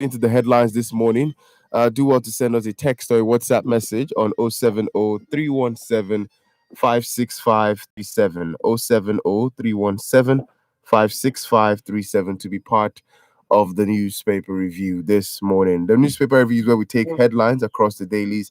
into the headlines this morning. Do want to send us a text or a WhatsApp message on 070 317 56537 to be part of the newspaper review this morning. The newspaper review is where we take headlines across the dailies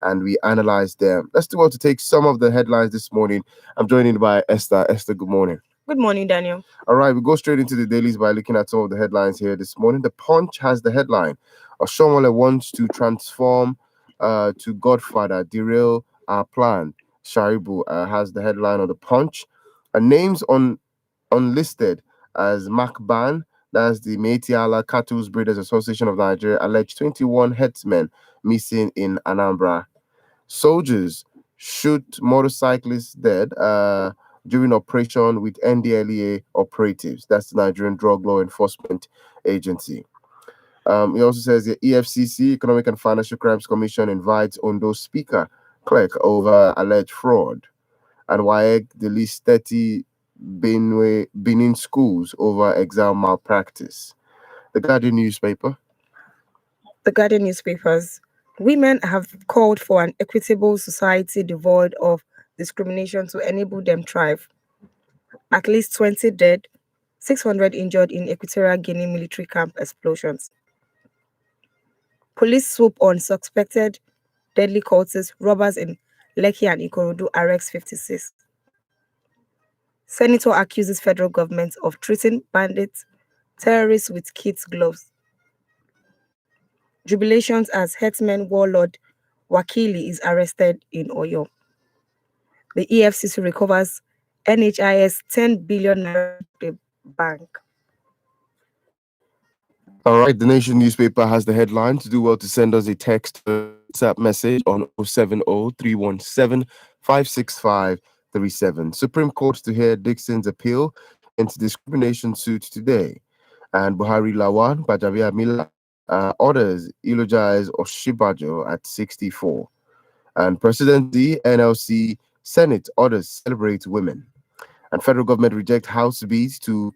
and we analyze them. Let's do want to take some of the headlines this morning. I'm joined by Esther. Esther, good morning. Good morning, Daniel. All right, we go straight into the dailies by looking at some of the headlines here this morning. The Punch has the headline: Oshomole wants to transform to Godfather, derail our plan. Sharibu has the headline on the Punch. Names unlisted as Macban, that's the Métis Allah Cattle Breeders Association of Nigeria, alleged 21 headsmen missing in Anambra. Soldiers shoot motorcyclists dead during operation with NDLEA operatives. That's the Nigerian Drug Law Enforcement Agency. He also says the EFCC, Economic and Financial Crimes Commission, invites Ondo Speaker Clerk over alleged fraud. And WAEC deletes 30 Benin schools over exam malpractice. The Guardian newspaper. The Guardian newspapers. Women have called for an equitable society devoid of discrimination to enable them thrive. At least 20 dead, 600 injured in Equatorial Guinea military camp explosions. Police swoop on suspected deadly cultists, robbers in Lekki and Ikorodu, arrests 56. Senator accuses federal government of treating bandits, terrorists with kids' gloves. Jubilations as herdsman warlord Wakili is arrested in Oyo. The EFCC recovers NHIS 10 billion naira bank. All right, the Nation newspaper has the headline. To do well to send us a text WhatsApp message on 070-317-56537. Supreme Court to hear Dixon's appeal into discrimination suit today. And Buhari Lawan, Bajavia Mila, orders eulogize Oshibajo at 64. And Presidency, NLC, Senate orders celebrate women. And federal government reject House bids to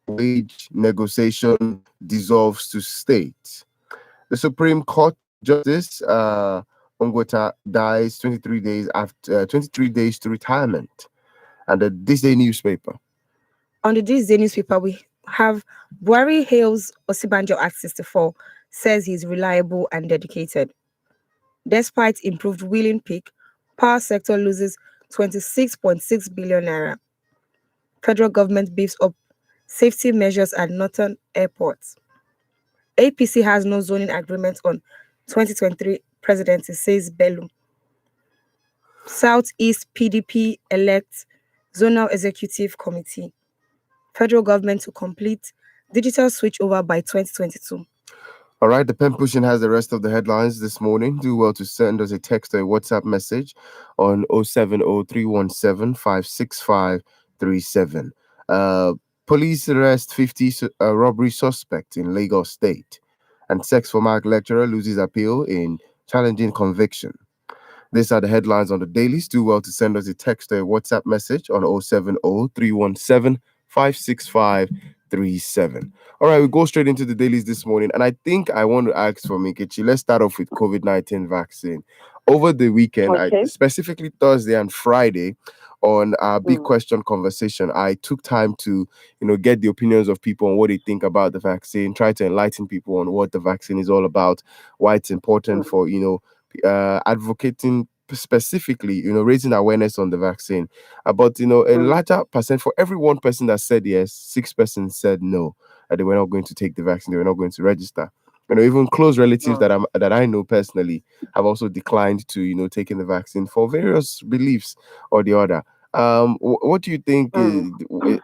wage negotiation dissolves to state. The Supreme Court Justice Ongweta dies 23 days to retirement. And the This Day newspaper. On the This Day newspaper, we have Buhari hails Osibanjo at 64, says he's reliable and dedicated. Despite improved wheeling peak, power sector loses 26.6 billion naira. Federal government beefs up safety measures at Northern airports. APC has no zoning agreement on 2023 presidency, says Bello. Southeast PDP elects zonal executive committee. Federal government to complete digital switchover by 2022. All right, the pen pushing has the rest of the headlines this morning. Do well to send us a text or a WhatsApp message on 070-317-56537. Police arrest 50 robbery suspects in Lagos State. And sex for Mark lecturer loses appeal in challenging conviction. These are the headlines on the dailies. Do well to send us a text or a WhatsApp message on 070-317-56537. All right, we go straight into the dailies this morning. And I think I want to ask for Mikechi. Let's start off with COVID-19 vaccine. Over the weekend, specifically Thursday and Friday, on our big question conversation, I took time to, get the opinions of people on what they think about the vaccine, try to enlighten people on what the vaccine is all about, why it's important for, advocating specifically, raising awareness on the vaccine. But, a larger percent, for every one person that said yes, 6 persons said no, that they were not going to take the vaccine, they were not going to register. Even close relatives that I know personally have also declined to, taking the vaccine for various beliefs or the other. What do you think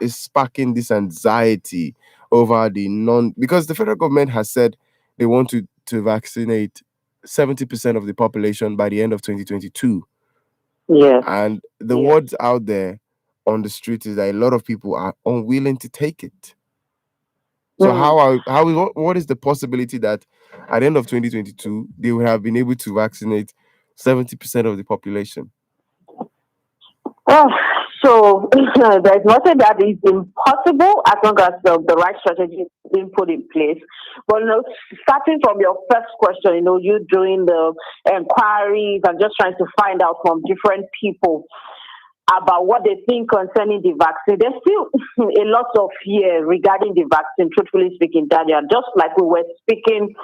is sparking this anxiety over because the federal government has said they want to vaccinate 70% of the population by the end of 2022. Yes. And the words out there on the street is that a lot of people are unwilling to take it. So what is the possibility that at the end of 2022 they will have been able to vaccinate 70% of the population? Oh, So there's nothing that is impossible as long as the right strategy is being put in place. But starting from your first question, you doing the inquiries and just trying to find out from different people about what they think concerning the vaccine. There's still a lot of fear regarding the vaccine, truthfully speaking, Daniel. Just like we were speaking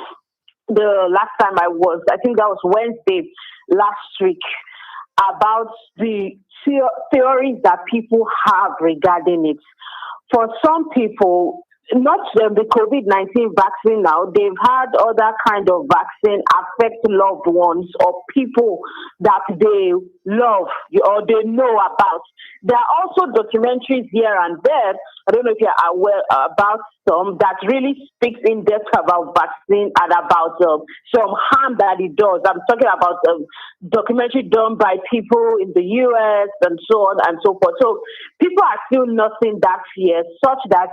the last time I think that was Wednesday last week, about the theories that people have regarding it. For some people, not the COVID-19 vaccine now, they've had other kind of vaccine affect loved ones or people that they love or they know about. There are also documentaries here and there. I don't know if you're aware about some that really speaks in depth about vaccine and about some harm that it does. I'm talking about documentary done by people in the US and so on and so forth. So people are still nursing that fear such that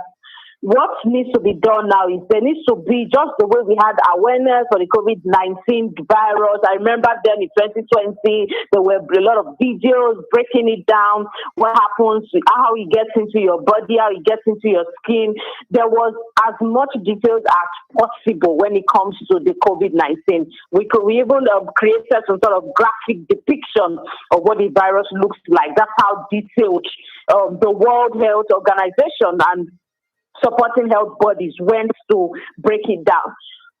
what needs to be done now is there needs to be just the way we had awareness for the COVID-19 virus. I remember then in 2020, there were a lot of videos breaking it down, what happens, how it gets into your body, how it gets into your skin. There was as much details as possible when it comes to the COVID-19. We even created some sort of graphic depiction of what the virus looks like. That's how detailed the World Health Organization and supporting health bodies went to break it down.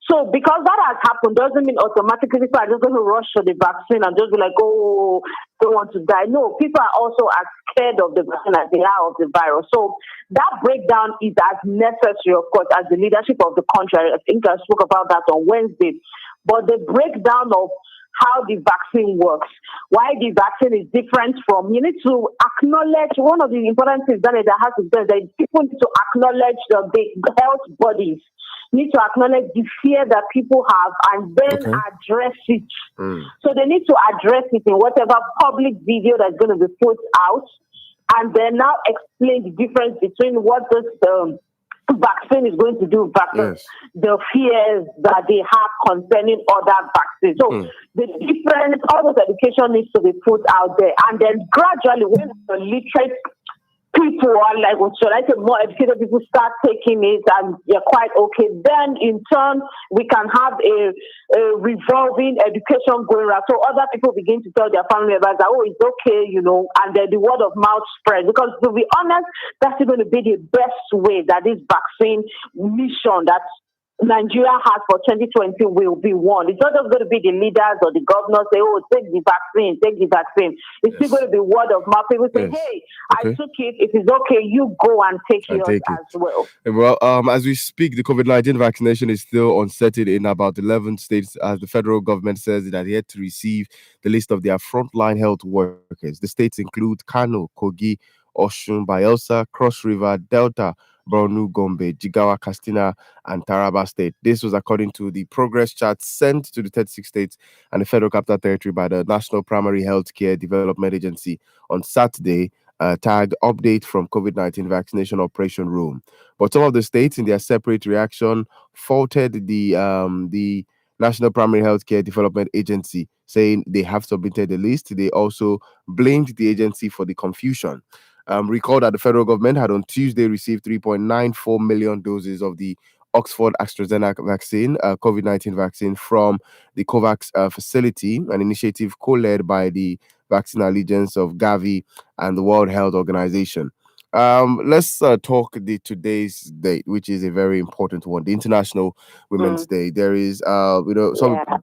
So because that has happened doesn't mean automatically people are just going to rush for the vaccine and just be like, oh, don't want to die. No, people are also as scared of the vaccine as they are of the virus. So that breakdown is as necessary, of course, as the leadership of the country. I think I spoke about that on Wednesday. But the breakdown of how the vaccine works, why the vaccine is different from, you need to acknowledge, one of the important things that has to do is that people need to acknowledge the health bodies, need to acknowledge the fear that people have and then address it. So they need to address it in whatever public video that's going to be put out and then now explain the difference between what this vaccine is going to do versus the fears that they have concerning other vaccines. So the different, all those education needs to be put out there. And then gradually, when the literate people are like, should I say more educated people start taking it and you're quite okay, then in turn, we can have a revolving education going around. So other people begin to tell their family members that, oh, it's okay, and then the word of mouth spreads. Because to be honest, that's going to be the best way that this vaccine mission that Nigeria has for 2020 will be won. It's not just going to be the leaders or the governors say, oh, take the vaccine, take the vaccine. It's still going to be word of mouth. People say, hey, I took it. It is okay. You go and take yours as well. Well, as we speak, the COVID-19 vaccination is still unsettled in about 11 states as the federal government says it has yet to receive the list of their frontline health workers. The states include Kano, Kogi, Osun, Bayelsa, Cross River, Delta, Borno, Gombe, Jigawa, Katsina, and Taraba State. This was according to the progress chart sent to the 36 states and the Federal Capital Territory by the National Primary Healthcare Development Agency on Saturday, tagged Update from COVID-19 Vaccination Operation Room. But some of the states, in their separate reaction, faulted the National Primary Healthcare Development Agency, saying they have submitted the list. They also blamed the agency for the confusion. Recall that the federal government had on Tuesday received 3.94 million doses of the Oxford AstraZeneca vaccine, COVID-19 vaccine from the COVAX facility, an initiative co-led by the Vaccine Alliance of Gavi and the World Health Organization. Let's talk today's date, which is a very important one, the International Women's Day. There is, the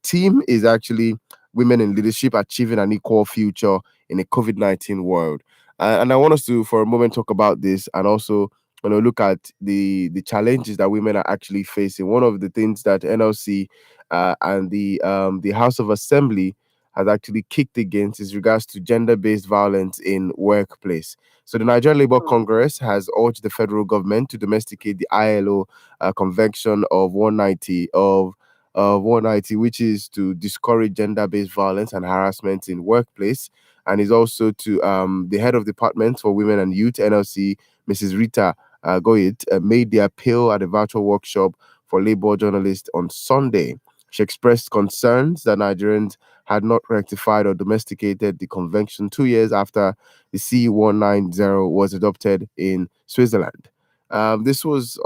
team is actually Women in Leadership Achieving an Equal Future in a COVID-19 world. And I want us to, for a moment, talk about this and also look at the challenges that women are actually facing. One of the things that NLC and the House of Assembly has actually kicked against is regards to gender-based violence in workplace. So the Nigerian Labour Congress has urged the federal government to domesticate the ILO Convention of 190, which is to discourage gender-based violence and harassment in workplace, and is also to the head of Department for Women and Youth, NLC, Mrs. Rita Goyet, made the appeal at a virtual workshop for labor journalists on Sunday. She expressed concerns that Nigerians had not rectified or domesticated the convention 2 years after the C190 was adopted in Switzerland. This was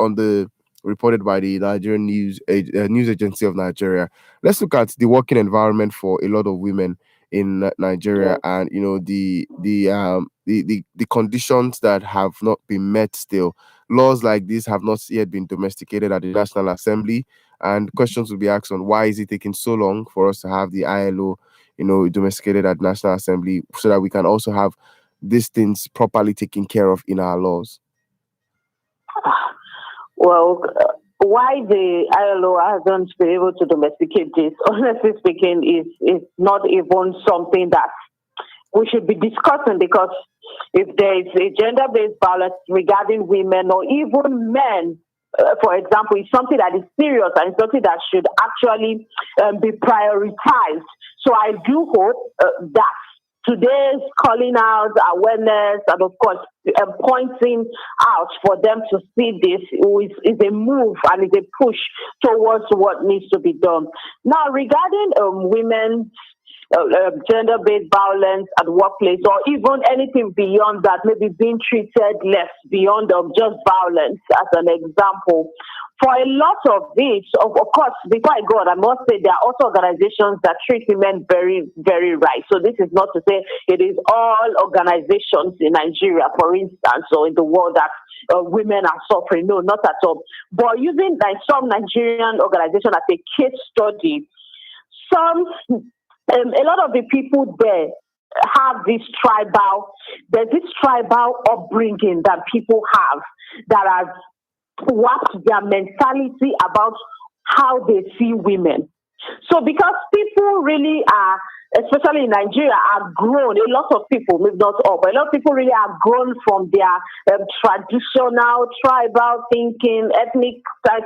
reported by the Nigerian news agency of Nigeria. Let's look at the working environment for a lot of women in Nigeria, and the conditions that have not been met still. Laws like this have not yet been domesticated at the National Assembly, and questions will be asked on why is it taking so long for us to have the ILO, domesticated at National Assembly, so that we can also have these things properly taken care of in our laws. Well, why the ILO hasn't been able to domesticate this, honestly speaking, is not even something that we should be discussing, because if there is a gender-based violence regarding women or even men, for example, it's something that is serious and something that should actually be prioritized. So I do hope that today's calling out, awareness, and of course pointing out for them to see this is a move and is a push towards what needs to be done. Now, regarding women's gender-based violence at the workplace, or even anything beyond that, maybe being treated less beyond just violence, as an example. For a lot of this, of course, before I go on, I must say there are also organizations that treat women very, very right. So this is not to say it is all organizations in Nigeria, for instance, or in the world that women are suffering. No, not at all. But using some Nigerian organization as a case study, a lot of the people there have there's this tribal upbringing that people have that has warped their mentality about how they see women. So because people really are, especially in Nigeria, are grown, a lot of people, maybe not all, but a lot of people really are grown from their traditional, tribal thinking, ethnic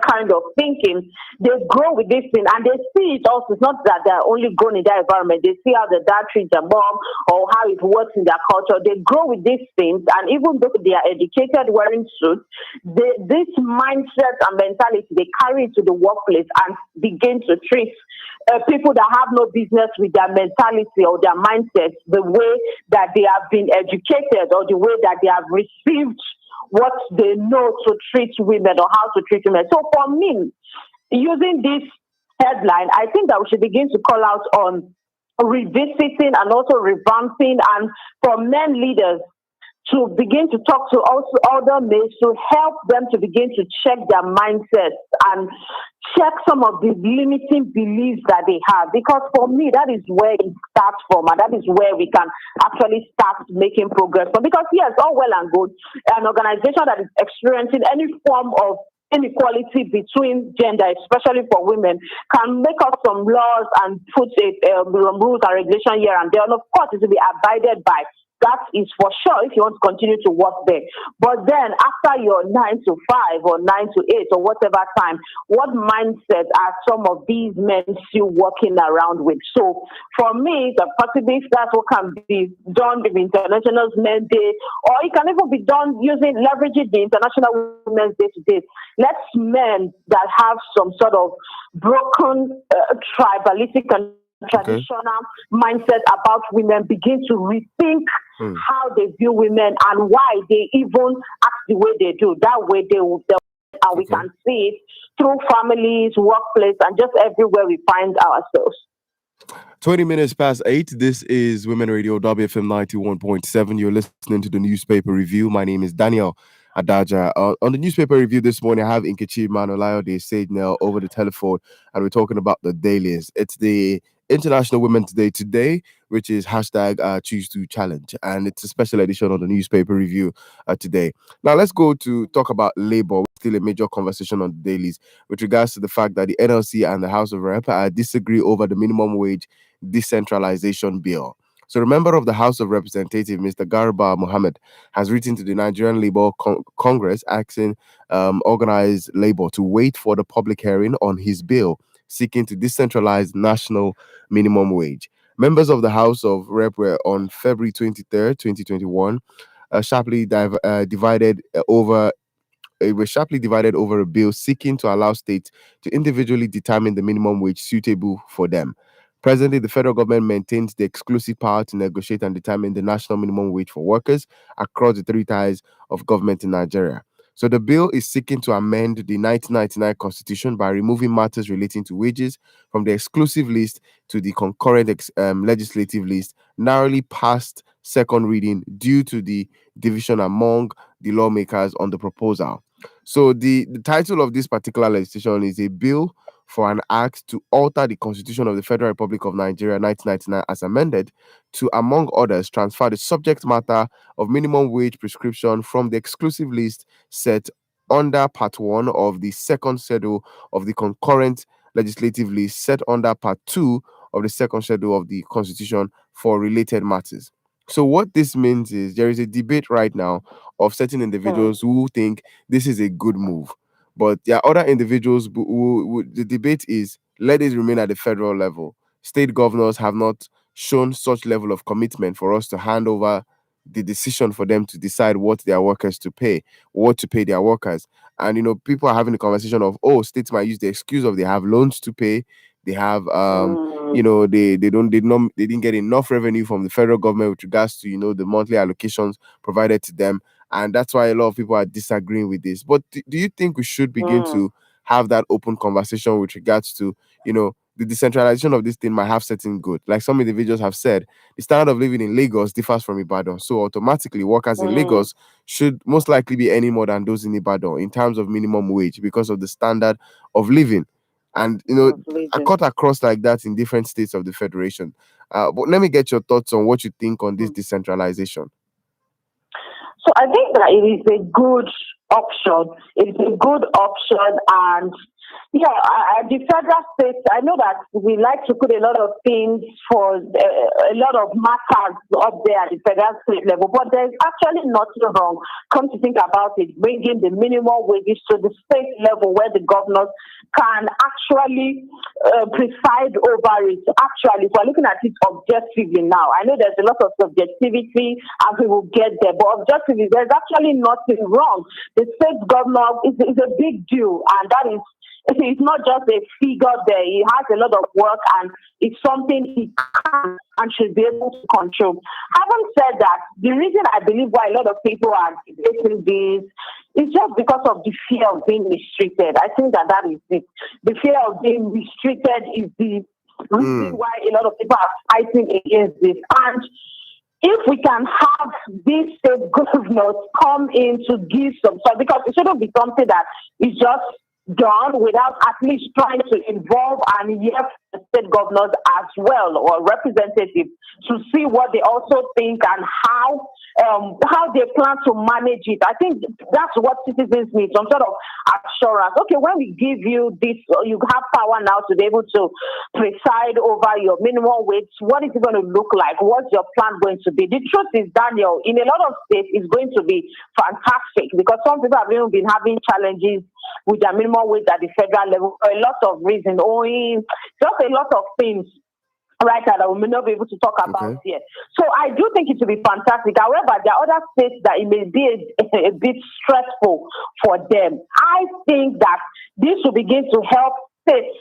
kind of thinking. They grow with this thing, and they see it also. It's not that they're only grown in that environment. They see how the dad treats their mom or how it works in their culture. They grow with these things, and even though they are educated wearing suits, this mindset and mentality, they carry it to the workplace and begin to treat people that have no business with their mentality or their mindset the way that they have been educated or the way that they have received what they know to treat women or how to treat women. So for me, using this headline, I think that we should begin to call out on revisiting and also revamping, and for men leaders to begin to talk to also other men to help them to begin to check their mindsets and check some of the limiting beliefs that they have. Because for me, that is where it starts from, and that is where we can actually start making progress from. Because yes, all well and good, an organization that is experiencing any form of inequality between gender, especially for women, can make up some laws and put rules and regulation here and there. And of course, it will be abided by. That is for sure if you want to continue to work there. But then after your 9 to 5 or 9 to 8 or whatever time, what mindset are some of these men still working around with? So for me, the possibly that's what can be done with International Men's Day, or it can even be done leveraging the International Women's Day today. Let's men that have some sort of broken tribalistic and traditional mindset about women begin to rethink how they view women and why they even act the way they do. That way and we can see it through families, workplace, and just everywhere we find ourselves. 20 minutes past 8. This is Women Radio WFM 91.7. You're listening to the newspaper review. My name is Daniel Adaja. On the newspaper review this morning, I have Nkechi Manulayode Sage-Nell over the telephone, and we're talking about the dailies. It's the International Women's Day today, which is hashtag Choose to Challenge, and it's a special edition on the newspaper review today. Now let's go to talk about labor. Still a major conversation on the dailies with regards to the fact that the NLC and the House of Rep disagree over the minimum wage decentralization bill. So a member of the House of Representatives, Mr. Garba Mohammed, has written to the Nigerian Labour Congress asking organized labor to wait for the public hearing on his bill seeking to decentralize national minimum wage. Members of the House of Rep were on February 23rd, 2021, sharply divided over were sharply divided over a bill seeking to allow states to individually determine the minimum wage suitable for them. Presently, the federal government maintains the exclusive power to negotiate and determine the national minimum wage for workers across the three tiers of government in Nigeria. So the bill is seeking to amend the 1999 Constitution by removing matters relating to wages from the exclusive list to the concurrent legislative list, narrowly passed second reading due to the division among the lawmakers on the proposal. So the title of this particular legislation is a bill for an act to alter the Constitution of the Federal Republic of Nigeria 1999 as amended to, among others, transfer the subject matter of minimum wage prescription from the exclusive list set under Part 1 of the second schedule of the concurrent legislative list set under Part 2 of the second schedule of the Constitution for related matters. So what this means is there is a debate right now of certain individuals who think this is a good move. But there are other individuals who the debate is, let it remain at the federal level. State governors have not shown such level of commitment for us to hand over the decision for them to decide what their workers to pay, what to pay their workers. And, people are having a conversation of, states might use the excuse of they have loans to pay. They have, they didn't get enough revenue from the federal government with regards to, the monthly allocations provided to them. And that's why a lot of people are disagreeing with this. But do you think we should begin to have that open conversation with regards to, the decentralization of this thing might have certain good? Like some individuals have said, the standard of living in Lagos differs from Ibadan. So automatically workers in Lagos should most likely be any more than those in Ibadan in terms of minimum wage because of the standard of living. And, I cut across like that in different states of the federation. But let me get your thoughts on what you think on this decentralization. So I think that it is a good option. It's a good option, and the federal states, I know that we like to put a lot of things for a lot of matters up there at the federal state level, but there's actually nothing wrong. Come to think about it, bringing the minimum wages to the state level where the governors can actually preside over it. Actually, if we're looking at it objectively now, I know there's a lot of subjectivity and we will get there, but objectively, there's actually nothing wrong. The state governor is a big deal, and that is, it's not just a figure there. He has a lot of work, and it's something he can and should be able to control. Having said that, the reason I believe why a lot of people are debating this is just because of the fear of being mistreated. I think that is it. The fear of being mistreated is the reason why a lot of people are fighting against this. And if we can have these state governors come in to give some, because it shouldn't be something that is just done without at least trying to involve and hear the state governors as well, or representatives, to see what they also think and how they plan to manage it. I think that's what citizens need, some sort of assurance. Okay, when we give you this, you have power now to be able to preside over your minimum wage. What is it going to look like? What's your plan going to be? The truth is, Daniel, in a lot of states, it's going to be fantastic because some people have even been having challenges with their minimum wage at the federal level for a lot of reasons, owing just a lot of things right now that we may not be able to talk about here. So I do think it will be fantastic. However, there are other states that it may be a bit stressful for them. I think that this will begin to help states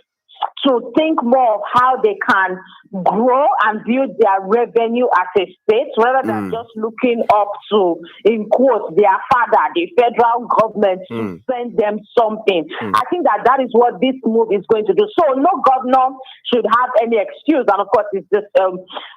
to think more of how they can grow and build their revenue as a state, rather than just looking up to, in quotes, their father, the federal government, to send them something. I think that is what this move is going to do. So no governor should have any excuse, and of course it's the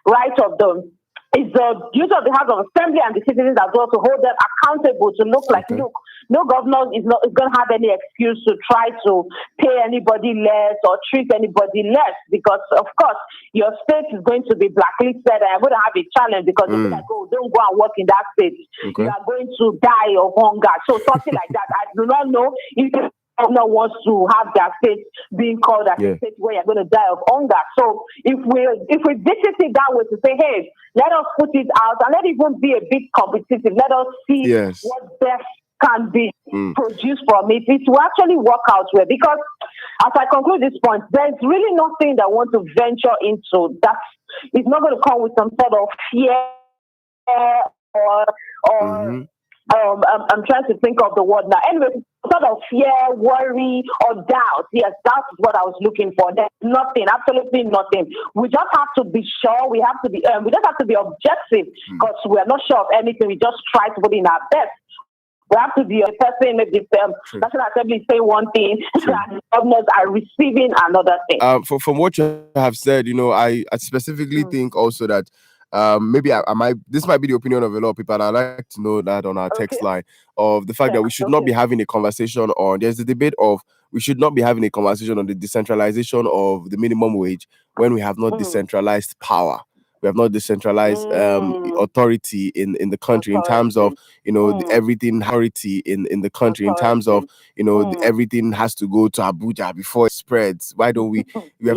right of the it's the duty of the House of Assembly and the citizens as well to hold them accountable, to look like, look, no governor is going to have any excuse to try to pay anybody less or treat anybody less, because, of course, your state is going to be blacklisted and you're going to have a challenge because they'll be like, oh, don't go and work in that state. You are going to die of hunger. So something like that. I do not know if governor wants to have their state being called as a state where you're going to die of hunger. So if we visit it that way, to say, hey, let us put it out and let it even be a bit competitive. Let us see what best can be produced from it. It will actually work out well, because as I conclude this point, there's really nothing that I want to venture into that is not going to come with some sort of fear or I'm trying to think of the word now. Anyway, sort of fear, worry, or doubt. Yes, that's what I was looking for. There's nothing, absolutely nothing. We just have to be sure. We just have to be objective because we're not sure of anything. We just try to put in our best. We have to be a person. If the National Assembly say one thing, and the governors are receiving another thing. From what you have said, I specifically think also that maybe this might be the opinion of a lot of people, and I'd like to know that on our text line of the fact that we should not be having a conversation on. There's the debate of we should not be having a conversation on the decentralization of the minimum wage when we have not decentralized power. We have not decentralized authority in the country in terms of everything authority in the country in terms of everything has to go to Abuja before it spreads. Why don't we? We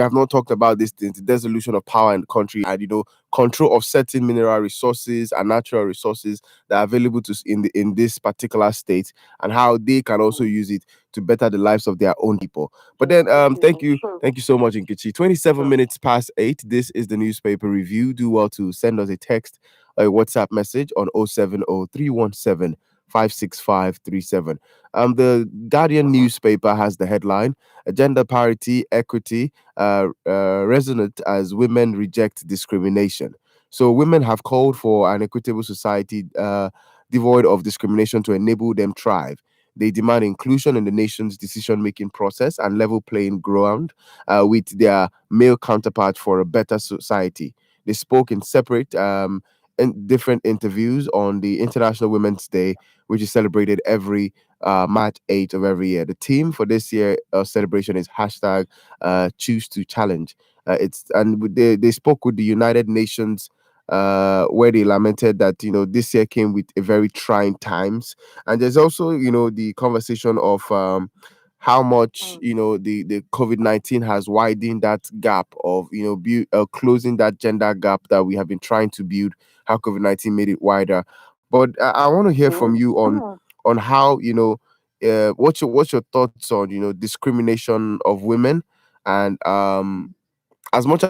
have not talked about these things, the dissolution of power in the country, and control of certain mineral resources and natural resources that are available to in this particular state, and how they can also use it to better the lives of their own people. But then thank you so much, Nkechi. 27 minutes past 8. This is the newspaper review. Do well to send us a text or a WhatsApp message on 070-317-56537. The Guardian newspaper has the headline: Gender parity, equity, resonant as women reject discrimination. So women have called for an equitable society devoid of discrimination to enable them thrive. They demand inclusion in the nation's decision-making process and level playing ground with their male counterparts for a better society. They spoke in separate and different interviews on the International Women's Day, which is celebrated every March 8th of every year. The theme for this year celebration is hashtag Choose to Challenge. They spoke with the United Nations where they lamented that this year came with a very trying times, and there's also the conversation of how much the COVID-19 has widened that gap of closing that gender gap that we have been trying to build. How COVID-19 made it wider. But I want to hear from you on how what's your thoughts on discrimination of women, and as much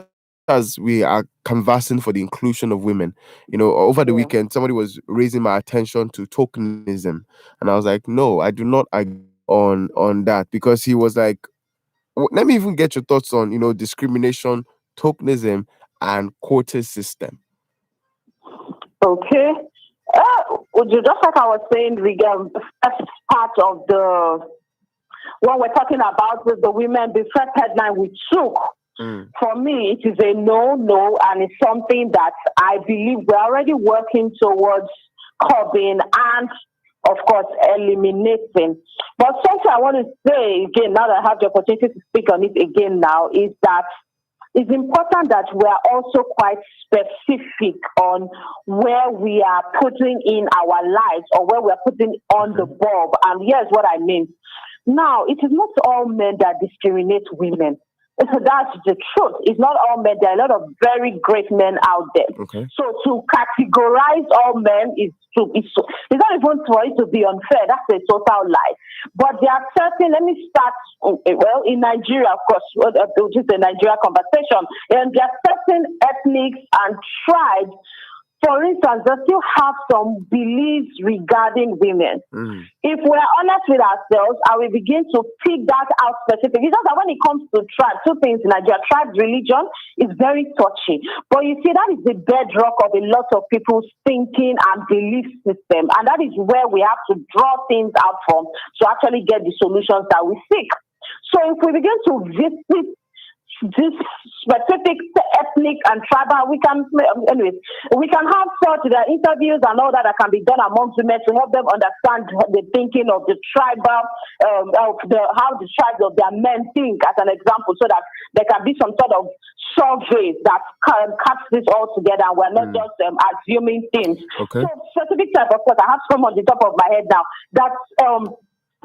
as we are conversing for the inclusion of women, over the weekend, somebody was raising my attention to tokenism. And I was like, no, I do not agree on that, because he was like, let me even get your thoughts on, discrimination, tokenism, and quota system. Okay. Just like I was saying, the first part of what we're talking about with the women, the first headline we took, for me, it is a no, and it's something that I believe we're already working towards curbing and, of course, eliminating. But something I want to say again, now that I have the opportunity to speak on it again now, is that it's important that we are also quite specific on where we are putting in our lives or where we are putting on the bulb. And here's what I mean. Now, it is not all men that discriminate women. That's the truth. It's not all men. There are a lot of very great men out there. Okay. So to categorize all men is not even for it to be unfair. That's a total lie. But there are certain, let me start, in Nigeria, of course, which is the Nigeria conversation, and there are certain ethnics and tribes, for instance, they still have some beliefs regarding women. If we're honest with ourselves and we begin to pick that out specifically, because when it comes to tribe, two things in Nigeria: tribe religion is very touchy. But you see, that is the bedrock of a lot of people's thinking and belief system. And that is where we have to draw things out from to actually get the solutions that we seek. So if we begin to visit this specific ethnic and tribal, we can have such interviews and all that can be done amongst women to help them understand the thinking of the tribal, how the tribes of their men think, as an example, so that there can be some sort of survey that cuts this all together, and we're not just assuming things. Okay. So specific type, of course, I have some on the top of my head now that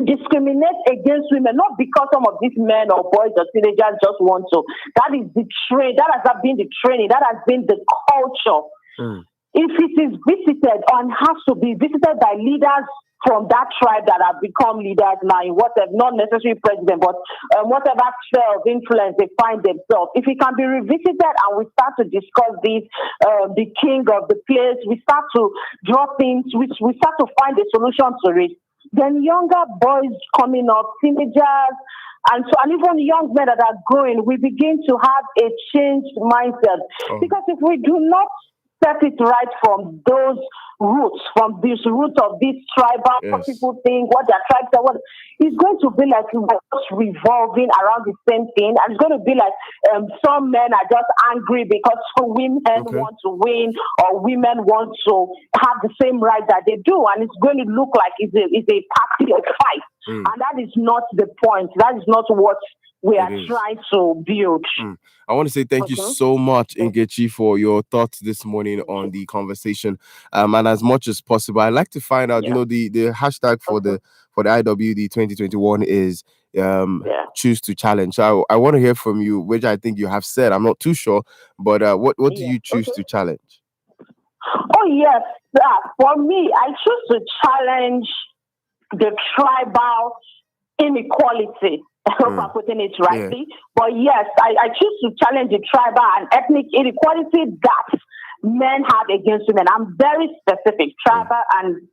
discriminate against women, not because some of these men or boys or teenagers just want to. That is the trade. That has been the training. That has been the culture. If it is visited and has to be visited by leaders from that tribe that have become leaders now in whatever, not necessarily president, but whatever sphere of influence they find themselves. If it can be revisited and we start to discuss this, the king of the place, we start to draw things, we start to find a solution to it. then younger boys coming up, teenagers, and even young men that are growing, we begin to have a changed mindset. Because if we do not set it right from those roots, from this root of this tribal, what people think, what their tribes are, what it's going to be like we're just revolving around the same thing, and it's going to be like some men are just angry because women want to win or women want to have the same right that they do, and it's going to look like it's a party of fight, and that is not the point. That is not what we are trying to build. I want to say thank you so much, Nkechi, for your thoughts this morning on the conversation. And as much as possible, I'd like to find out, the hashtag for the IWD 2021 is choose to challenge. So I want to hear from you, which I think you have said. I'm not too sure, but what do you choose to challenge? Oh, yes. For me, I choose to challenge the tribal inequality. I hope I'm putting it rightly. But yes, I choose to challenge the tribal and ethnic inequality that men have against women. I'm very specific, tribal and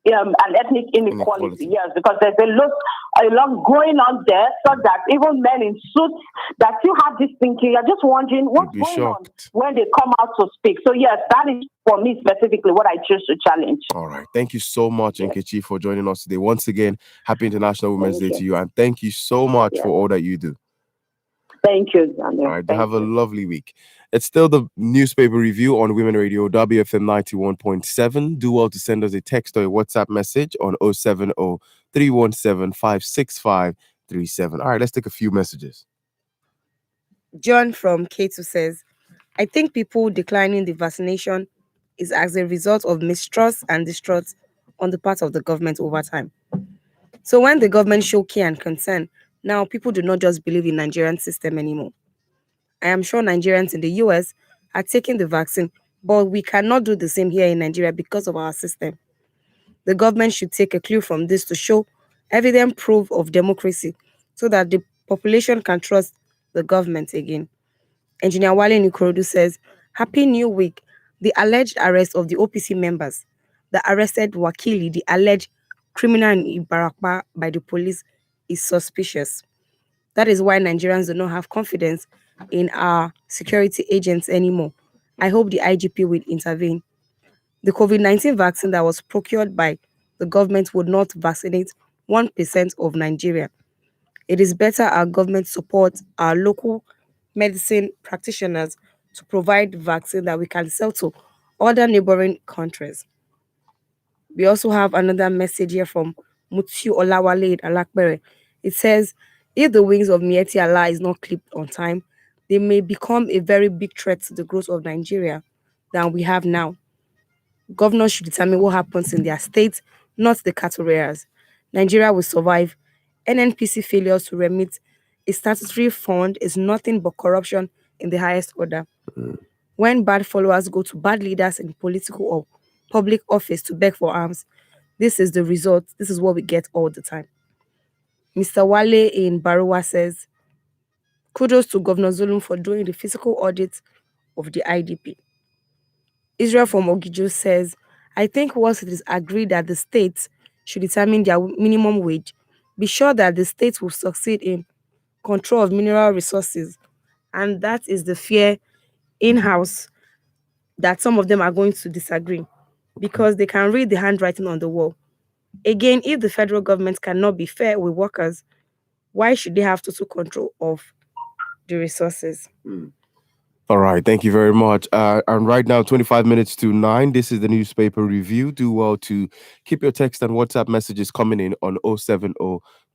ethnic inequality. Yes, because there's a lot going on there, so that even men in suits that still have this thinking, you're just wondering what's going on when they come out to speak. So yes, that is for me specifically what I choose to challenge. All right. Thank you so much, Nkechi, for joining us today. Once again, happy International Women's Day to you, and thank you so much for all that you do. Thank you, Daniel. All right, have a lovely week. It's still the newspaper review on Women Radio, WFM 91.7. Do well to send us a text or a WhatsApp message on 070 317 56537. All right, let's take a few messages. John from K2 says, I think people declining the vaccination is as a result of mistrust and distrust on the part of the government over time. So when the government show care and concern, now people do not just believe in Nigerian system anymore. I am sure Nigerians in the US are taking the vaccine, but we cannot do the same here in Nigeria because of our system. The government should take a clue from this to show evident proof of democracy so that the population can trust the government again. Engineer Wale Nikorodu says, Happy New Week. The alleged arrest of the OPC members, the arrested Wakili, the alleged criminal in Ibarakpa by the police, is suspicious. That is why Nigerians do not have confidence in our security agents anymore. I hope the IGP will intervene. The COVID-19 vaccine that was procured by the government would not vaccinate 1% of Nigeria. It is better our government support our local medicine practitioners to provide vaccine that we can sell to other neighboring countries. We also have another message here from Mutiu Olawale Alakbere. It says, if the wings of Mieti Allah is not clipped on time, they may become a very big threat to the growth of Nigeria than we have now. Governors should determine what happens in their state, not the cattle rearers. Nigeria will survive. NNPC failures to remit a statutory fund is nothing but corruption in the highest order. When bad followers go to bad leaders in political or public office to beg for arms, this is the result. This is what we get all the time. Mr. Wale in Baruwa says, kudos to Governor Zulum for doing the physical audit of the IDP. Israel from Ogijo says, I think once it is agreed that the states should determine their minimum wage, be sure that the states will succeed in control of mineral resources. And that is the fear in-house that some of them are going to disagree because they can read the handwriting on the wall. Again, if the federal government cannot be fair with workers, why should they have total control of the resources? All right, thank you very much. And right now, 25 minutes to 9. This is the newspaper review. Do well to keep your text and WhatsApp messages coming in on 070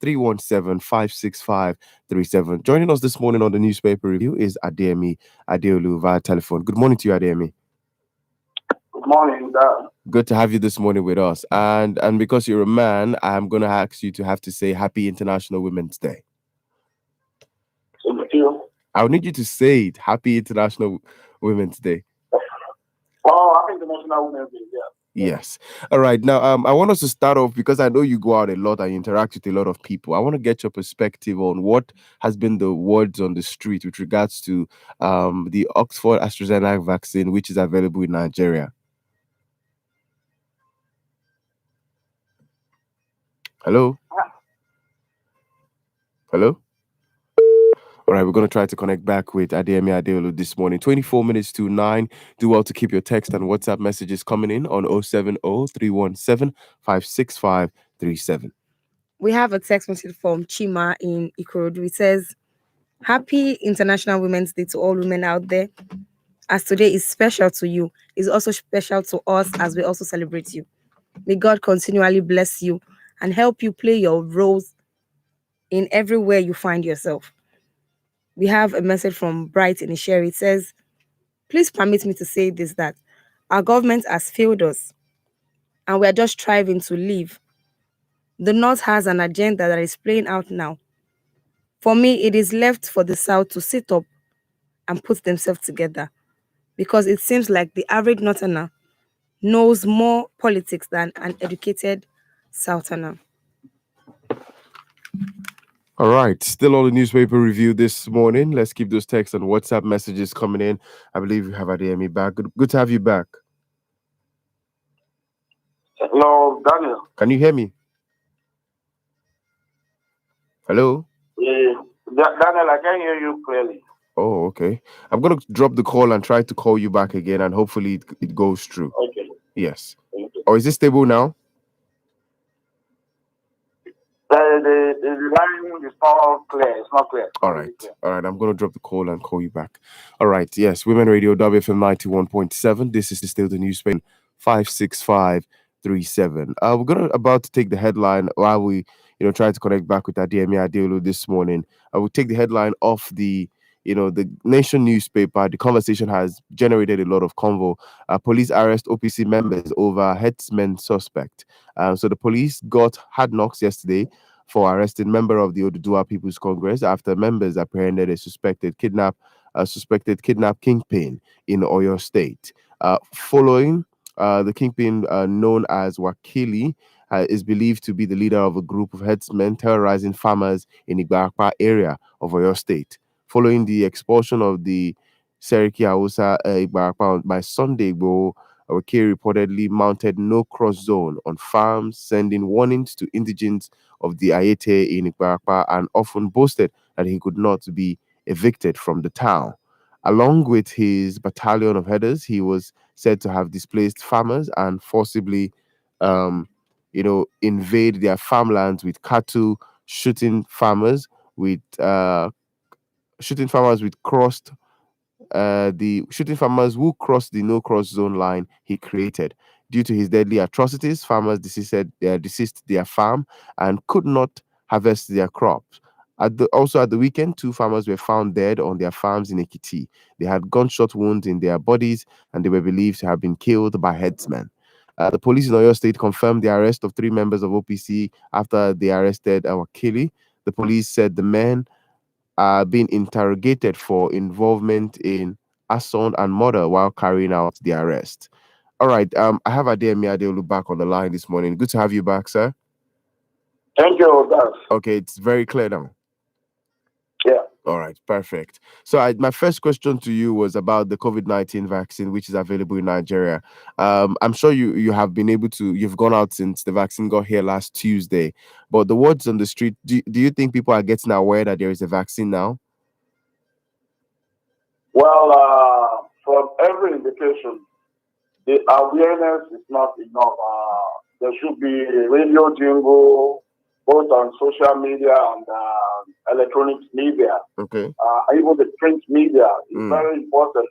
317 56537. Joining us this morning on the newspaper review is Adeyemi Adeolu via telephone. Good morning to you, Adeyemi. Good morning, Dad. Good to have you this morning with us. And because you're a man, I'm going to ask you to have to say Happy International Women's Day. Thank you. I need you to say it. Happy International Women's Day. Oh, Happy International Women's Day, yeah. Yes. All right. Now, I want us to start off because I know you go out a lot and you interact with a lot of people. I want to get your perspective on what has been the words on the street with regards to the Oxford AstraZeneca vaccine, which is available in Nigeria. Hello? Hello? All right, we're going to try to connect back with Adeyemi Adeolu this morning. 24 minutes to 9. Do well to keep your text and WhatsApp messages coming in on 070-317-56537. We have a text message from Chima in Ikorodu. It says, Happy International Women's Day to all women out there. As today is special to you, it's also special to us as we also celebrate you. May God continually bless you and help you play your roles in everywhere you find yourself. We have a message from Bright in Sherry. It says, please permit me to say this, that our government has failed us and we are just striving to live. The North has an agenda that is playing out now. For me, it is left for the South to sit up and put themselves together, because it seems like the average Northerner knows more politics than an educated Southerner. All right, still on the newspaper review this morning. Let's keep those texts and WhatsApp messages coming in. I believe we have Adeyemi back. Good to have you back. Hello, Daniel. Can you hear me? Hello? Yeah, Daniel, I can hear you clearly. Oh, okay. I'm going to drop the call and try to call you back again, and hopefully it goes through. Okay. Yes. Or is it stable now? The line is not clear. It's not clear. All right. All right. I'm going to drop the call and call you back. All right. Yes. Women Radio WFM 91.7. This is still the newspaper 56537. We're about to take the headline while we, try to connect back with Adeyemi Adeolu this morning. I will take the headline off the Nation newspaper. The conversation has generated a lot of convo. Police arrest OPC members over headsman suspect. So the police got hard knocks yesterday for arresting member of the Oduduwa People's Congress after members apprehended a suspected kidnap kingpin in Oyo State. Following the kingpin known as Wakili is believed to be the leader of a group of headsmen terrorizing farmers in Igbarakpa area of Oyo State. Following the expulsion of the Seriki Hausa Igbarakpa by Sunday Igboho, Wakili reportedly mounted no-cross zone on farms, sending warnings to indigents of the Ayete in Igbarakpa, and often boasted that he could not be evicted from the town. Along with his battalion of headers, he was said to have displaced farmers and forcibly, invade their farmlands with cattle, shooting farmers with shooting farmers who crossed the no-cross zone line he created. Due to his deadly atrocities, farmers desist their farm and could not harvest their crops. Also at the weekend, 2 farmers were found dead on their farms in Ekiti. They had gunshot wounds in their bodies and they were believed to have been killed by headsmen. The police in Oyo State confirmed the arrest of 3 members of OPC after they arrested Wakili. The police said the men are being interrogated for involvement in assault and murder while carrying out the arrest. All right, I have Adeyemi Adeolu back on the line this morning. Good to have you back, sir. Thank you, guys. Okay, it's very clear now. Yeah. All right, perfect. So my first question to you was about the COVID-19 vaccine, which is available in Nigeria. I'm sure you've gone out since the vaccine got here last Tuesday, but the words on the street, do you think people are getting aware that there is a vaccine now? Well, from every indication, the awareness is not enough. There should be a radio jingle, both on social media and electronic media. Okay. Even the print media is very important.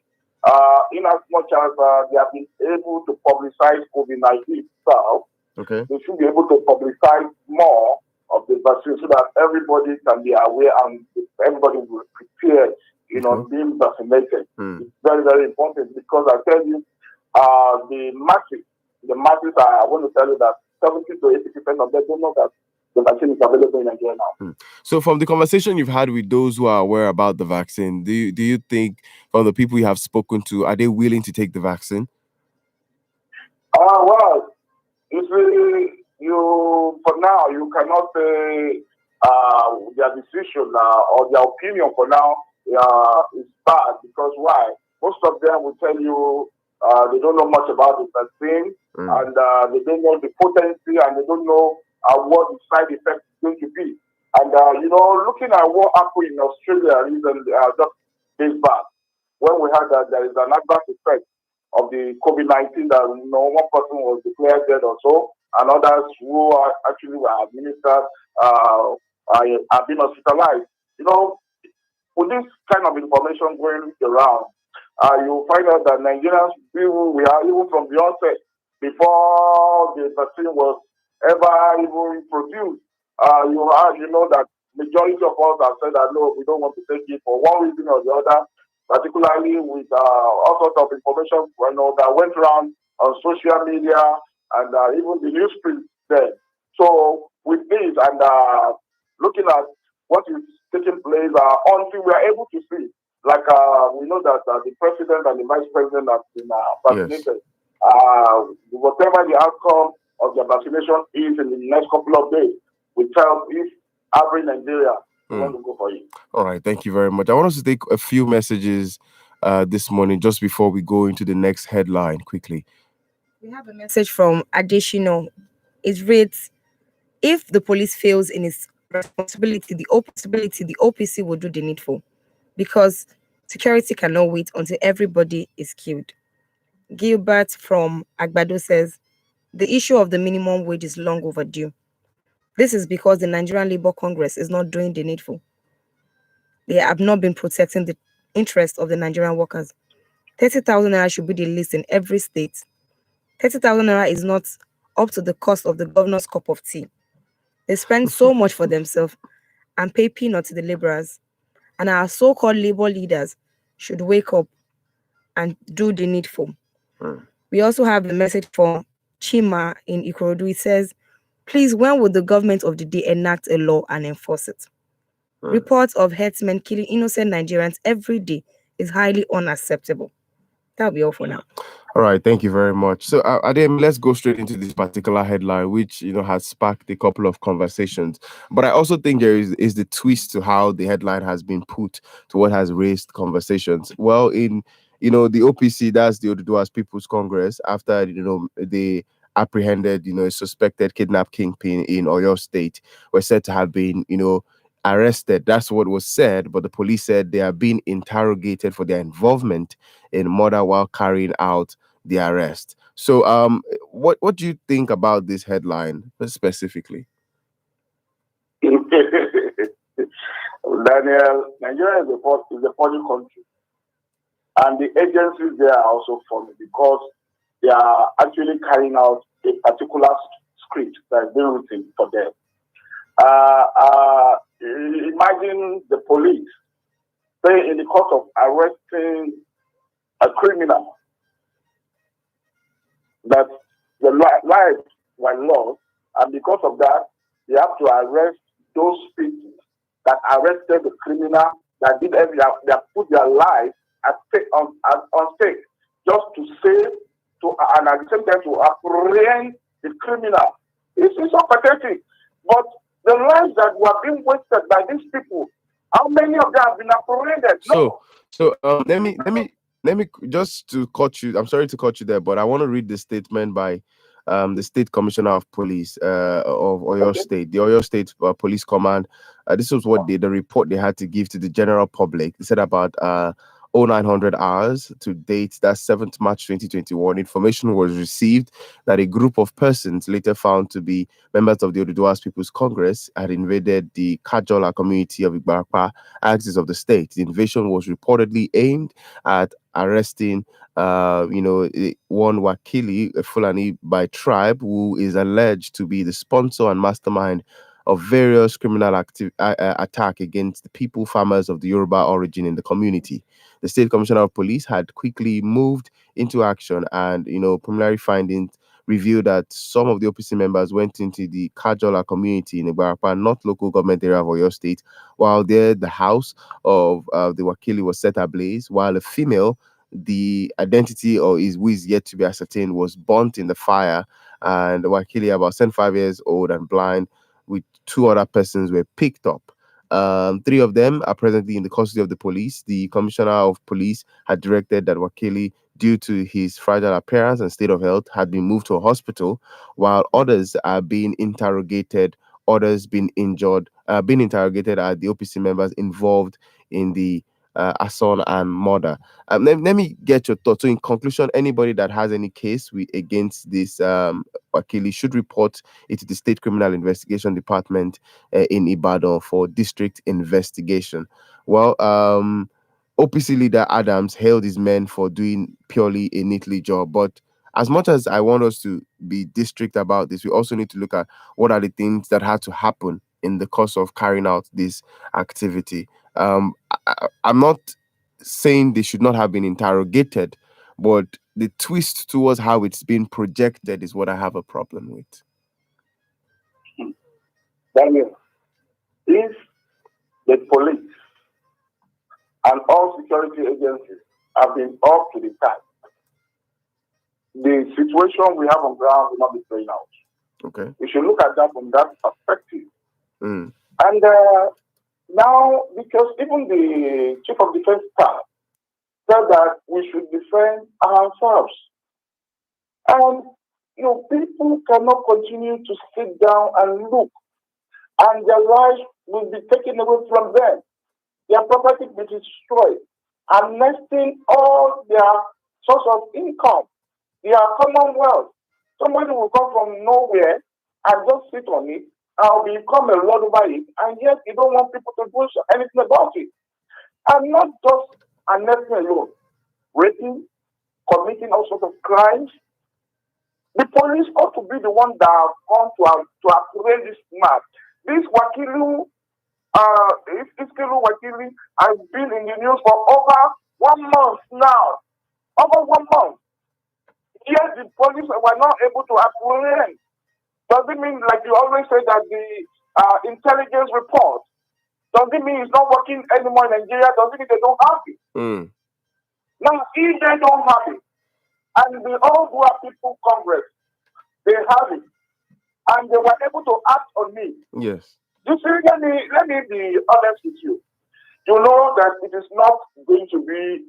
In as much as they have been able to publicize COVID-19 itself, okay, they should be able to publicize more of the vaccine so that everybody can be aware and everybody will prepare, being vaccinated. It's very, very important because I tell you, the masses, I want to tell you that 70 to 80% of them don't know that the vaccine is available in Nigeria now. So from the conversation you've had with those who are aware about the vaccine, do you think from the people you have spoken to, are they willing to take the vaccine? Well, you see, for now, you cannot say their decision or their opinion for now is bad, because why? Most of them will tell you they don't know much about the vaccine, and they don't know the potency, and they don't know what the side effect is going to be. And, looking at what happened in Australia recently, just days back, when we heard that there is an adverse effect of the COVID-19 that, one person was declared dead or so, and others who actually were administered have been hospitalized. With this kind of information going around, you'll find out that Nigerians, we are even from the onset, before the vaccine was ever even produced, you know that majority of us have said that no, we don't want to take it for one reason or the other, particularly with all sorts of information that went around on social media and even the newsprint then. So with this and looking at what is taking place, until we are able to see, like we know that the president and the vice president have been vaccinated. Yes. Whatever the outcome of the vaccination is in the next couple of days, we tell if every Nigeria want to go for it. All right, thank you very much. I want us to take a few messages this morning just before we go into the next headline quickly. We have a message from Adeshino. It reads, if the police fails in its responsibility, the OPC will do the needful, because security cannot wait until everybody is killed. Gilbert from Agbado says, the issue of the minimum wage is long overdue. This is because the Nigerian Labour Congress is not doing the needful. They have not been protecting the interest of the Nigerian workers. 30,000 naira should be the least in every state. 30,000 naira is not up to the cost of the governor's cup of tea. They spend so much for themselves and pay peanuts to the laborers. And our so-called labor leaders should wake up and do the needful. We also have a message from Chima in Ikorodu. It says, please, when will the government of the day enact a law and enforce it? Reports of herdsmen killing innocent Nigerians every day is highly unacceptable. That'll be all for now. All right, thank you very much. So, Adem, let's go straight into this particular headline, which has sparked a couple of conversations. But I also think there is the twist to how the headline has been put to what has raised conversations. Well, in the OPC, that's the Oduduwa's People's Congress, after they apprehended a suspected kidnap kingpin in Oyo State, were said to have been arrested. That's what was said, but the police said they are being interrogated for their involvement in murder while carrying out the arrest. So what do you think about this headline specifically? Daniel, Nigeria is a funny country, and the agencies there are also funny because they are actually carrying out a particular script that is being written for them. Imagine the police, say, in the course of arresting a criminal, that the lives were lost, and because of that, they have to arrest those people that arrested the criminal, that did everything, that put their life at stake, on stake, just to save, and at the same time to apprehend the criminal. It's so pathetic. But the lives that were being wasted by these people, how many of them have been apprehended? No. So let me just to cut you. I'm sorry to cut you there, but I want to read the statement by the State Commissioner of Police of Oyo State, the Oyo State Police Command. This was what the report they had to give to the general public. They said about 0900 hours to date, that's 7th March 2021, information was received that a group of persons later found to be members of the Oduduwa's People's Congress had invaded the Kajola community of Igbarapa axis of the state. The invasion was reportedly aimed at arresting one Wakili, a Fulani by tribe, who is alleged to be the sponsor and mastermind of various criminal attack against the people farmers of the Yoruba origin in the community. The State Commissioner of Police had quickly moved into action, and preliminary findings revealed that some of the OPC members went into the Kajola community in Igbarapa, not local government area of Oyo State. While there, the house of the Wakili was set ablaze, while a female, the identity who is yet to be ascertained, was burnt in the fire, and the Wakili, about 75 years old and blind, with 2 other persons, were picked up. 3 of them are presently in the custody of the police. The Commissioner of Police had directed that Wakili due to his fragile appearance and state of health, had been moved to a hospital, while others are being interrogated. Others being injured, being interrogated are the OPC members involved in the assault and murder. Let me get your thoughts. So, in conclusion, anybody that has any case against this Wakili should report it to the State Criminal Investigation Department in Ibadan for district investigation. Well, OPC leader Adams hailed his men for doing purely a neatly job, but as much as I want us to be district about this, we also need to look at what are the things that had to happen in the course of carrying out this activity. I'm not saying they should not have been interrogated, but the twist towards how it's been projected is what I have a problem with. Daniel, if the police and all security agencies have been up to the task, the situation we have on ground will not be playing out. Okay. We should look at that from that perspective. And now, because even the Chief of Defense Staff said that we should defend ourselves. And, people cannot continue to sit down and look, and their lives will be taken away from them. Their property will be destroyed, and nesting all their source of income, their commonwealth. Somebody will come from nowhere and just sit on it and become a lord over it, and yet you don't want people to do anything about it. And not just an nesting alone, raping, committing all sorts of crimes. The police ought to be the one that have gone to apprehend this man. This Wakilu, Iskilu Wakili has been in the news for over 1 month now. Over 1 month. Yet the police were not able to apprehend. Does it mean, like you always say, that the intelligence report, does it mean it's not working anymore in Nigeria? Does it mean they don't have it? Now, if they don't have it, and the Oodua People Congress, they have it, and they were able to act on it. Yes. You see, let me be honest with you. You know that it is not going to be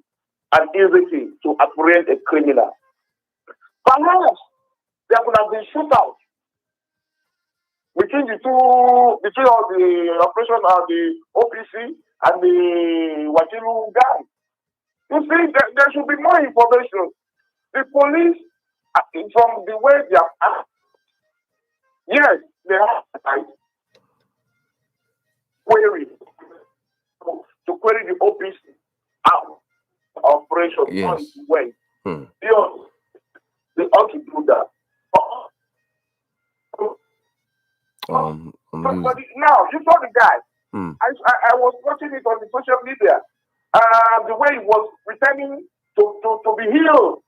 an easy thing to apprehend a criminal. Perhaps there could have been shootouts between all the operation of the OPC and the Wakilu gang. You see, there should be more information. The police, from the way they are acting, yes, they have right query to query the OPC out operation. Yes. Way. They ought to do that. But now, you saw the guy. I was watching it on the social media. The way he was pretending to be healed.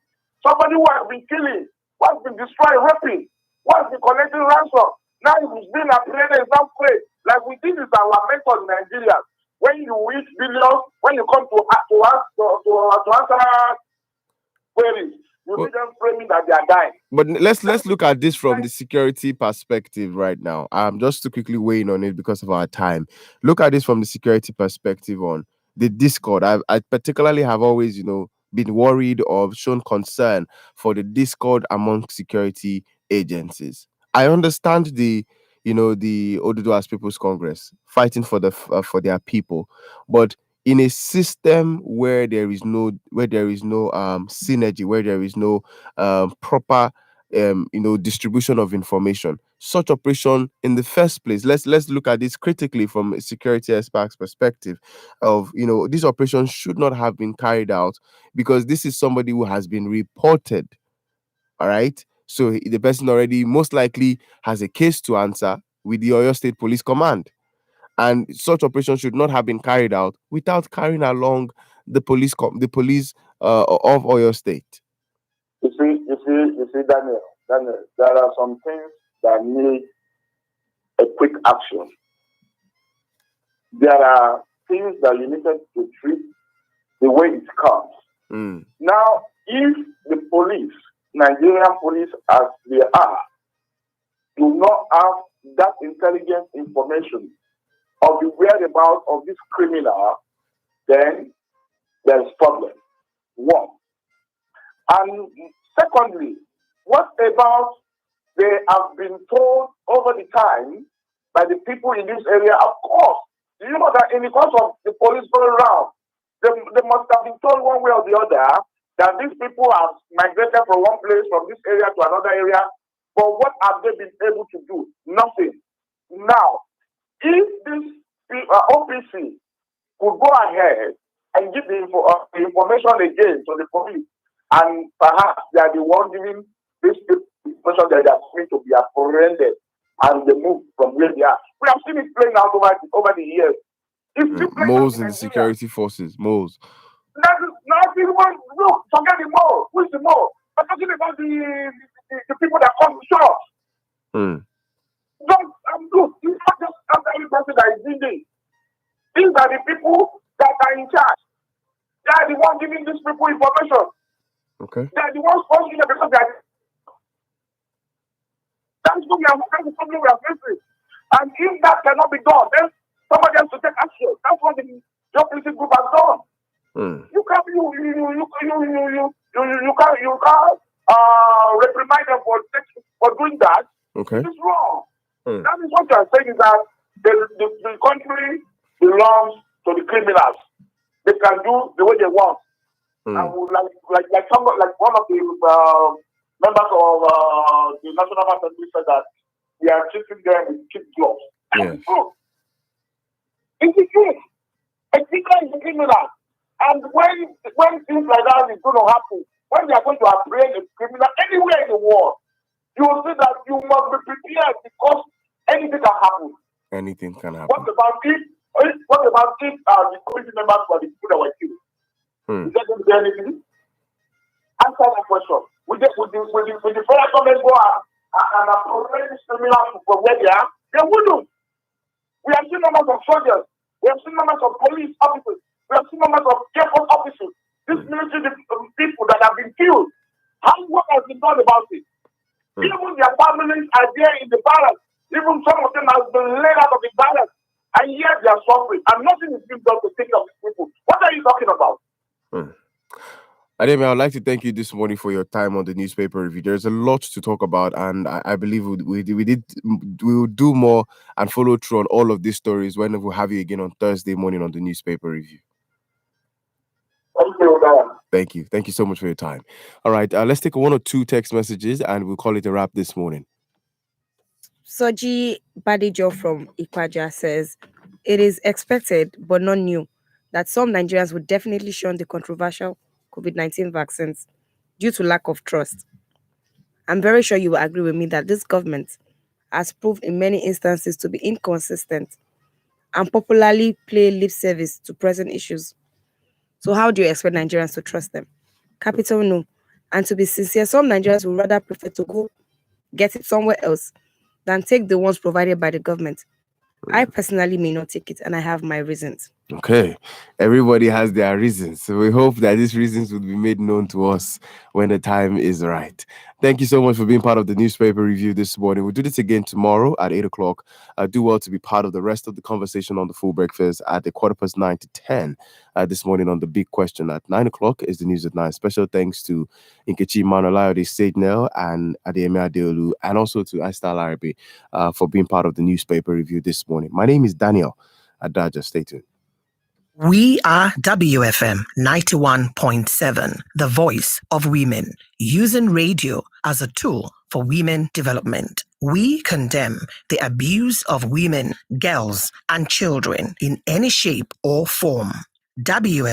Somebody who has been killing, who has been destroying, raping, who has been collecting ransom. Now he's being apprehended, is not afraid. Like we did with our mentors in Nigeria. When you reach billions, when you come to answer queries, you see them framing that they are dying. But let's look at this from the security perspective right now. Just to quickly weigh in on it because of our time. Look at this from the security perspective on the Discord. I particularly have always, been worried or shown concern for the discord among security agencies. I understand the Oduduwa's People's Congress fighting for their people, but in a system where there is no synergy, where there is no proper distribution of information, such operation in the first place, let's look at this critically from a security expert's perspective of this operation should not have been carried out because this is somebody who has been reported. All right, so the person already most likely has a case to answer with the Oyo State Police Command, and such operation should not have been carried out without carrying along the police of Oyo State. You see, Daniel, there are some things that need a quick action. There are things that you need to treat the way it comes. Now, if the police, Nigerian police as they are, do not have that intelligence information of the whereabouts of this criminal, then there's problem. One. And secondly, what about they have been told over the time by the people in this area? Of course, do you know that in the course of the police going around, they must have been told one way or the other that these people have migrated from one place, from this area to another area. But what have they been able to do? Nothing. Now, if this OPC could go ahead and give the information again to the police, and perhaps they are the one giving this information that they are going to be apprehended and they move from where they are. We have seen it playing out over the years. Moles in the security forces, moles. Look, forget the mole. Who is the mole? I'm talking about the people that come to shops. Look, it's not just every person that is in this. These are the people that are in charge. They are the ones giving these people information. Okay. They are the ones sponsoring them because they are. That's the problem we are facing. And if that cannot be done, then somebody has to take action. That's what the opposition group has done. You can't reprimand them for doing that. Okay. It's wrong. That is what you are saying, is that the country belongs to the criminals. They can do the way they want. And like one of the members of the National Assembly said that we are treating them with kid gloves. Yes. It's the truth. A criminal is a criminal. And when things like that is going to happen, when they are going to apprehend a criminal anywhere in the world, you will see that you must be prepared because anything can happen. Anything can happen. What about if the committee members were the people that were killed? Is there going to be anything? Answer that question. Will the federal government go and apprehend these criminals from where they are? They wouldn't. We have seen numbers of soldiers. We have seen numbers of police officers. We have seen numbers of Air Force officers. These military people that have been killed. What has been done about it? Even their families are there in the barracks. Even some of them have been laid out of the barracks. And yet they are suffering. And nothing is being done to take care of these people. What are you talking about? Ademe, I would like to thank you this morning for your time on the newspaper review. There's a lot to talk about, and I believe we will do more and follow through on all of these stories when we'll have you again on Thursday morning on the newspaper review. Thank you, Dan. Thank you. Thank you so much for your time. All right, let's take one or two text messages and we'll call it a wrap this morning. Soji Badijo from Ikwaja says, it is expected, but not new, that some Nigerians would definitely shun the controversial COVID-19 vaccines due to lack of trust. I'm very sure you will agree with me that this government has proved in many instances to be inconsistent and popularly play lip service to present issues. So how do you expect Nigerians to trust them? Capital no. And to be sincere, some Nigerians would rather prefer to go get it somewhere else than take the ones provided by the government. I personally may not take it, and I have my reasons. Okay. Everybody has their reasons. So we hope that these reasons will be made known to us when the time is right. Thank you so much for being part of the newspaper review this morning. We'll do this again tomorrow at 8 o'clock. Do well to be part of the rest of the conversation on the full breakfast at 9:15 to 10 this morning on the big question. At 9 o'clock is the news at 9. Special thanks to Nkechi Manolayode Saidnel and Adeyemi Adeolu, and also to Aisha Larabe for being part of the newspaper review this morning. My name is Daniel Adaja. Stay tuned. We are WFM 91.7, the voice of women, using radio as a tool for women development. We condemn the abuse of women, girls, and children in any shape or form. WFM